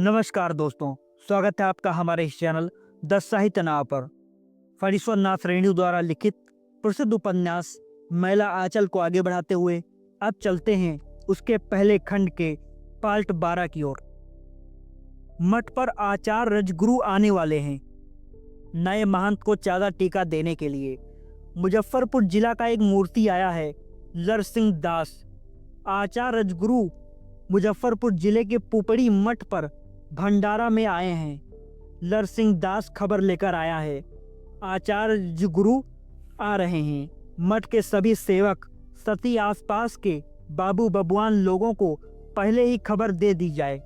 नमस्कार दोस्तों, स्वागत है आपका हमारे इस चैनल द साहित्य नाव पर। फणीश्वर नाथ रेणु द्वारा लिखित प्रसिद्ध उपन्यास मैला आंचल को आगे बढ़ाते हुए अब चलते हैं उसके पहले खंड के पार्ट 12 की ओर। मठ पर आचार्य रजगुरु आने वाले हैं नए महंत को चादर टीका देने के लिए। मुजफ्फरपुर जिला का एक मूर्ति आया है, लरसिंह दास। आचार्य रजगुरु मुजफ्फरपुर जिले के पुपड़ी मठ पर भंडारा में आए हैं। लरसिंह दास खबर लेकर आया है, आचार्य गुरु आ रहे हैं। मठ के सभी सेवक सती आसपास के बाबू बबुआन लोगों को पहले ही खबर दे दी जाए।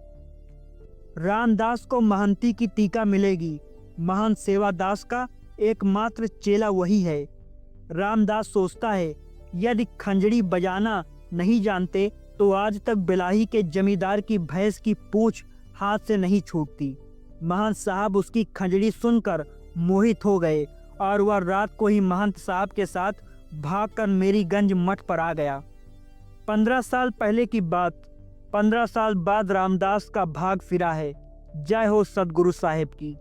रामदास को महंती की टीका मिलेगी। महंत सेवादास का एकमात्र चेला वही है। रामदास सोचता है, यदि खंजड़ी बजाना नहीं जानते तो आज तक बिलाही के जमींदार की भैंस की पूंछ हाथ से नहीं छूटती। महंत साहब उसकी खंजड़ी सुनकर मोहित हो गए और वह रात को ही महंत साहब के साथ भागकर मेरीगंज मठ पर आ गया। 15 साल पहले की बात, 15 साल बाद रामदास का भाग फिरा है। जय हो सदगुरु साहिब की।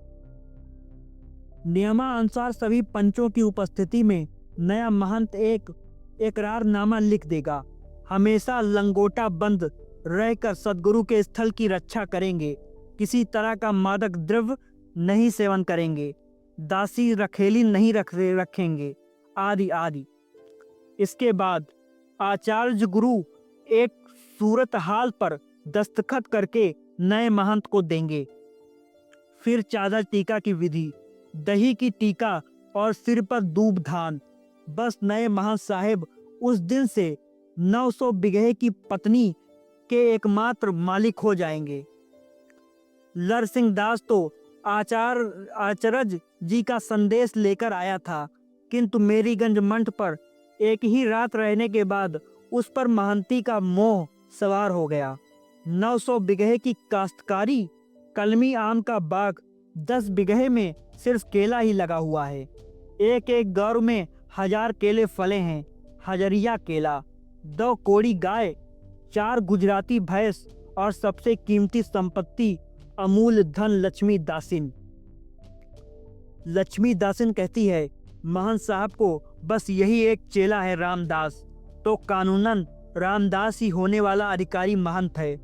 नियमानुसार सभी पंचों की उपस्थिति में नया महंत एक इकरारनामा लिख देगा। हमेशा लंगोटा बंद रहकर सदगुरु के स्थल की रक्षा करेंगे। किसी तरह का मादक द्रव्य नहीं सेवन करेंगे। दासी रखेली नहीं रखेंगे आदि आदि। इसके बाद आचार्य गुरु एक सूरत हाल पर दस्तखत करके नए महंत को देंगे। फिर चादर टीका की विधि, दही की टीका और सिर पर दूब धान। बस नए महंत साहेब उस दिन से 900 बिगहे की पत्नी के एकमात्र मालिक हो जाएंगे। लरसिंह दास तो आचार्य जी का संदेश लेकर आया था, किंतु मेरीगंज मठ पर एक ही रात रहने के बाद उस पर महंती का मोह सवार हो गया। 900 बिगहे की काश्तकारी, कलमी आम का बाग, 10 बिगहे में सिर्फ केला ही लगा हुआ है। एक एक गौर में 1000 केले फले हैं। हजरिया केला, 2 कोड़ी गाय, 4 गुजराती भैंस और सबसे कीमती संपत्ति अमूल धन लक्ष्मी दासिन। लक्ष्मी दासिन कहती है, महंत साहब को बस यही एक चेला है रामदास, तो कानूनन रामदास ही होने वाला अधिकारी महंत है।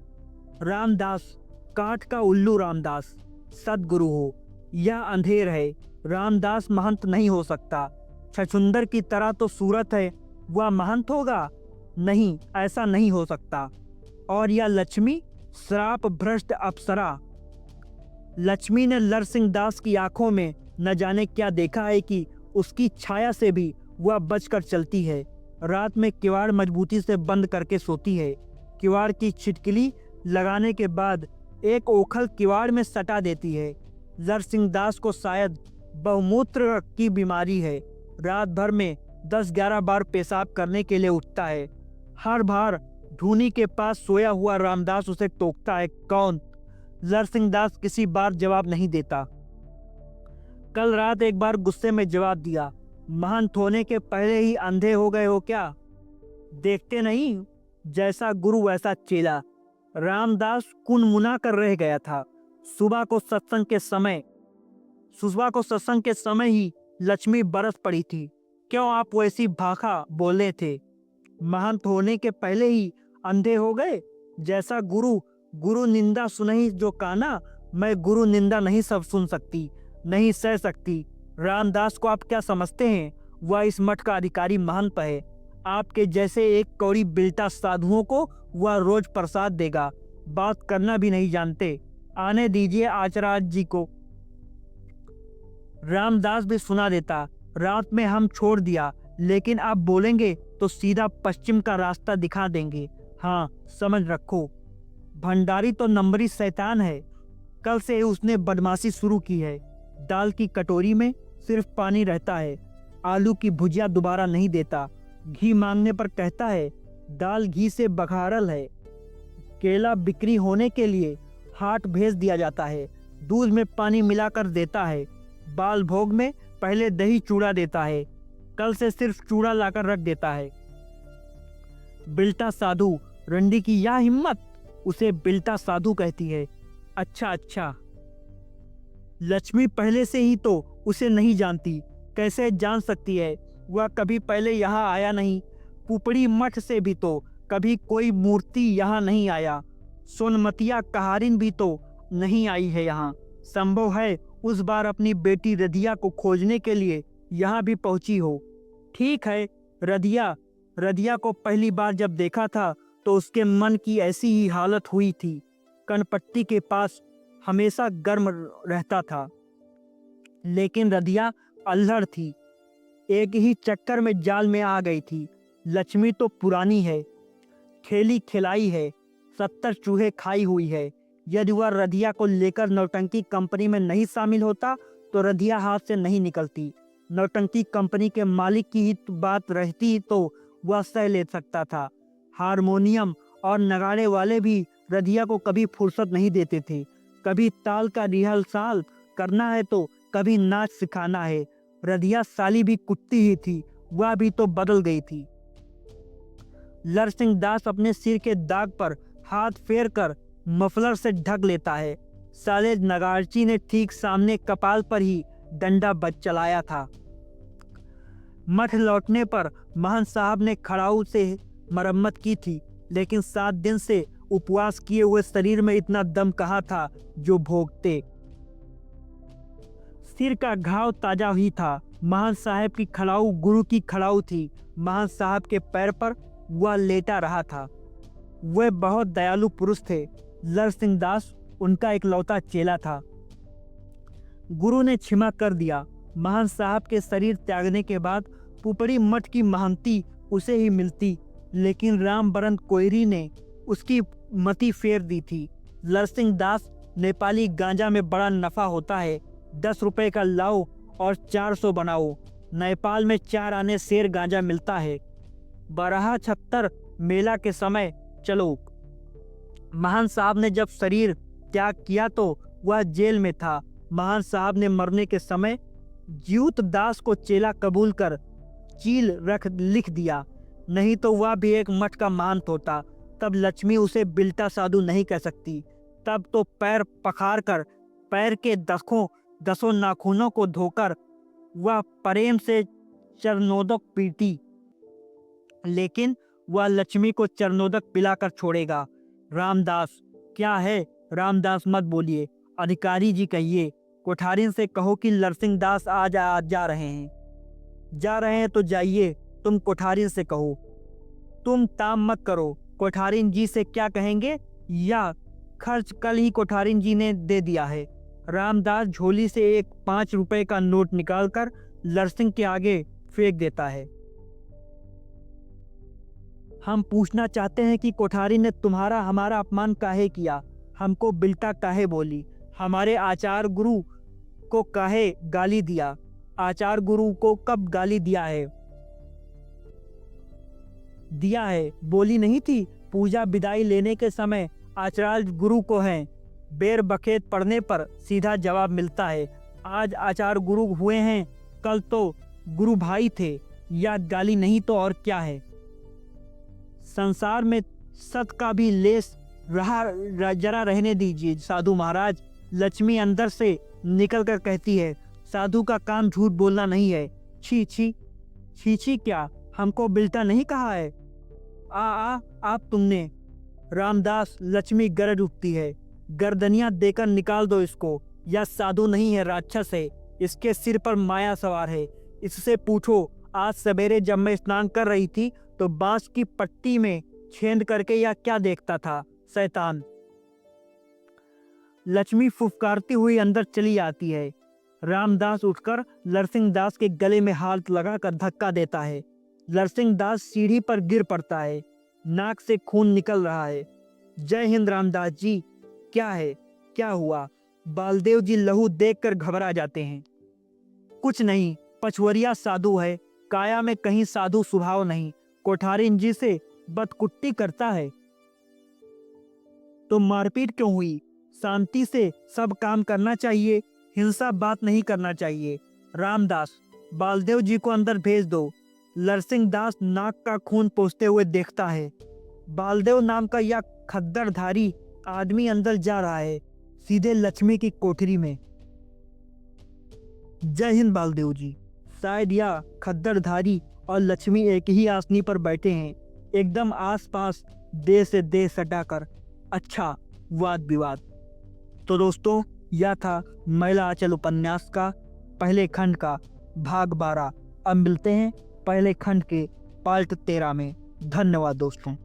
रामदास काठ का उल्लू रामदास सदगुरु हो या अंधेर है, रामदास महंत नहीं हो सकता। छछुंदर की तरह तो सूरत है, वह महंत होगा? नहीं, ऐसा नहीं हो सकता। और यह लक्ष्मी श्राप भ्रष्ट अप्सरा। लक्ष्मी ने लरसिंह दास की आंखों में न जाने क्या देखा है कि उसकी छाया से भी वह बचकर चलती है। रात में किवाड़ मजबूती से बंद करके सोती है। किवाड़ की छिटकिली लगाने के बाद एक ओखल किवाड़ में सटा देती है। लरसिंह दास को शायद बहुमूत्र की बीमारी है। रात भर में 10-11 बार पेशाब करने के लिए उठता है। हर बार धूनी के पास सोया हुआ रामदास उसे टोकता है, कौन? लरसिंह दास किसी बार जवाब नहीं देता। कल रात एक बार गुस्से में जवाब दिया, महंत होने के पहले ही अंधे हो गए हो क्या? देखते नहीं, जैसा गुरु वैसा चेला। रामदास कुनमुना कर रह गया था। सुबह को सत्संग के समय ही लक्ष्मी बरस पड़ी थी। क्यों आप वैसी भाखा बोले थे? महंत होने के पहले ही अंधे हो गए? जैसा गुरु निंदा सुनही जो काना, मैं गुरु निंदा नहीं सब सुन सकती, नहीं सह सकती। रामदास को आप क्या समझते हैं? वह इस मठ का अधिकारी महंत है। आपके जैसे एक कौड़ी बिल्टा साधुओं को वह रोज प्रसाद देगा। बात करना भी नहीं जानते। आने दीजिए आचार्य जी को। रामदास भी सुना देता, रात में हम छोड़ दिया, लेकिन आप बोलेंगे तो सीधा पश्चिम का रास्ता दिखा देंगे। हाँ, समझ रखो। भंडारी तो नंबरी शैतान है। कल से उसने बदमाशी शुरू की है। दाल की कटोरी में सिर्फ पानी रहता है। आलू की भुजिया दोबारा नहीं देता। घी मांगने पर कहता है दाल घी से बघारल है। केला बिक्री होने के लिए हाट भेज दिया जाता है। दूध में पानी मिलाकर देता है। बाल भोग में पहले दही चूड़ा देता है। कल से सिर्फ चूड़ा लाकर रख देता है। बिल्टा साधु, रंडी की यह हिम्मत, उसे बिल्टा साधु कहती है। अच्छा अच्छा, लक्ष्मी पहले से ही तो उसे नहीं जानती, कैसे जान सकती है? वह कभी पहले यहाँ आया नहीं। पुपड़ी मठ से भी तो कभी कोई मूर्ति यहाँ नहीं आया। सोनमतिया कहारिन भी तो नहीं आई है यहाँ। संभव है उस बार अपनी बेटी रधिया को खोजने के लिए यहाँ भी पहुंची हो। ठीक है, रधिया रधिया को पहली बार जब देखा था तो उसके मन की ऐसी ही हालत हुई थी। कनपट्टी के पास हमेशा गर्म रहता था, लेकिन रधिया अल्हड़ थी, एक ही चक्कर में जाल में आ गई थी। लक्ष्मी तो पुरानी है, खेली खिलाई है, 70 चूहे खाई हुई है। यदि वह रधिया को लेकर नौटंकी कंपनी में नहीं शामिल होता तो रधिया हाथ से नहीं निकलती। नौटंकी कंपनी के मालिक की ही बात रहती तो वह सह ले सकता था। हारमोनियम और नगाड़े वाले भी रधिया को कभी फुर्सत नहीं देते थे। कभी ताल का रिहर्सल करना है तो कभी नाच सिखाना है। रधिया साली भी कुत्ती ही थी, वह भी तो बदल गई थी। लरसिंह दास अपने सिर के दाग पर हाथ फेर कर मफलर से ढक लेता है। साले नगारची ने ठीक सामने कपाल पर ही डंडा बच चलाया था। मठ लौटने पर महंत साहब ने खड़ाऊ से मरम्मत की थी, लेकिन 7 दिन से उपवास किए हुए शरीर में इतना दम कहाँ था जो भोगते। सिर का घाव ताजा ही था। महंत साहब की खड़ाऊ गुरु की खड़ाऊ थी। महंत साहब के पैर पर वह लेटा रहा था। वह बहुत दयालु पुरुष थे। लरसिंह दास उनका इकलौता चेला था। गुरु ने क्षमा कर दिया। महंत साहब के शरीर त्यागने के बाद पुपड़ी मठ की महंती उसे ही मिलती, लेकिन रामबरन कोयरी ने उसकी मति फेर दी थी। लरसिंह दास, नेपाली गांजा में बड़ा नफा होता है। 10 रुपए का लाओ और 400 बनाओ। नेपाल में 4 आने शेर गांजा मिलता है। 1276 मेला के समय चलो। महंत साहब ने जब शरीर त्याग किया तो वह जेल में था। महंत साहब ने मरने के समय ज्यूत दास को चेला कबूल कर चील रख लिख दिया, नहीं तो वह भी एक मठ का महंत होता। तब लक्ष्मी उसे बिल्टा साधु नहीं कह सकती। तब तो पैर पखार कर पैर के 10 नाखूनों को धोकर वह प्रेम से चरनोदक पीती, लेकिन वह लक्ष्मी को चरनोदक पिलाकर छोड़ेगा। रामदास क्या है? रामदास मत बोलिए, अधिकारी जी कहिए। कोठारिन से कहो कि लरसिंह दास आज जा रहे हैं। जा रहे हैं तो जाइए, तुम कोठारिन से कहो। तुम ताम मत करो, कोठारिन जी से क्या कहेंगे, या खर्च कल ही कोठारिन जी ने दे दिया है। रामदास झोली से एक 5 रुपए का नोट निकालकर लरसिंह के आगे फेंक देता है। हम पूछना चाहते हैं कि कोठारिन ने तुम्हारा हमारा अपमान काहे किया? हमको बिल्टा काहे बोली? हमारे आचार्य गुरु को काहे गाली दिया? आचार्य गुरु को कब गाली दिया है? बोली नहीं थी? पूजा विदाई लेने के समय आचार्य गुरु को है। बेर बखेत पढ़ने पर सीधा जवाब मिलता है। आज आचार्य गुरु हुए हैं, कल तो गुरु भाई थे। या गाली नहीं तो और क्या है? संसार में सत का भी लेस जरा रहने दीजिए साधु महाराज। लक्ष्मी अंदर से निकल कर कहती है, साधु का काम झूठ बोलना नहीं है। छी छी छी छी, क्या हमको बिल्टा नहीं कहा है? आप तुमने। रामदास, लक्ष्मी गरज उठती है। गर्दनियां देकर निकाल दो इसको। यह साधु नहीं है, राक्षस है। इसके सिर पर माया सवार है। इससे पूछो, आज सवेरे जब मैं स्नान कर रही थी तो बांस की पट्टी में छेद करके यह क्या देखता था? शैतान। लक्ष्मी फुफकारती हुई अंदर चली आती है। रामदास उठकर लरसिंह दास के गले में हाथ लगाकर धक्का देता है। लरसिंह दास सीढ़ी पर गिर पड़ता है। नाक से खून निकल रहा है। जय हिंद रामदास जी। क्या है? क्या हुआ? बालदेव जी लहू देखकर घबरा जाते हैं। कुछ नहीं, पचवरिया साधु है, काया में कहीं साधु स्वभाव नहीं। कोठारिन जी से बदकुट्टी करता है। तो मारपीट क्यों हुई? शांति से सब काम करना चाहिए, हिंसा बात नहीं करना चाहिए। रामदास, बालदेव जी को अंदर भेज दो। लरसिंह दास नाक का खून पोंछते हुए देखता है। बालदेव नाम का यह खद्दरधारी आदमी अंदर जा रहा है। सीधे लक्ष्मी की कोठरी में। जय हिंद बालदेव जी। शायद या खद्दरधारी और लक्ष्मी एक ही आसनी पर बैठे हैं, एकदम आसपास, देह से देह सटाकर। अच्छा, वाद विवाद। तो दोस्तों, यह था मैला आंचल उपन्यास का पहले खंड का भाग 12। अब मिलते हैं पहले खंड के पार्ट 13 में। धन्यवाद दोस्तों।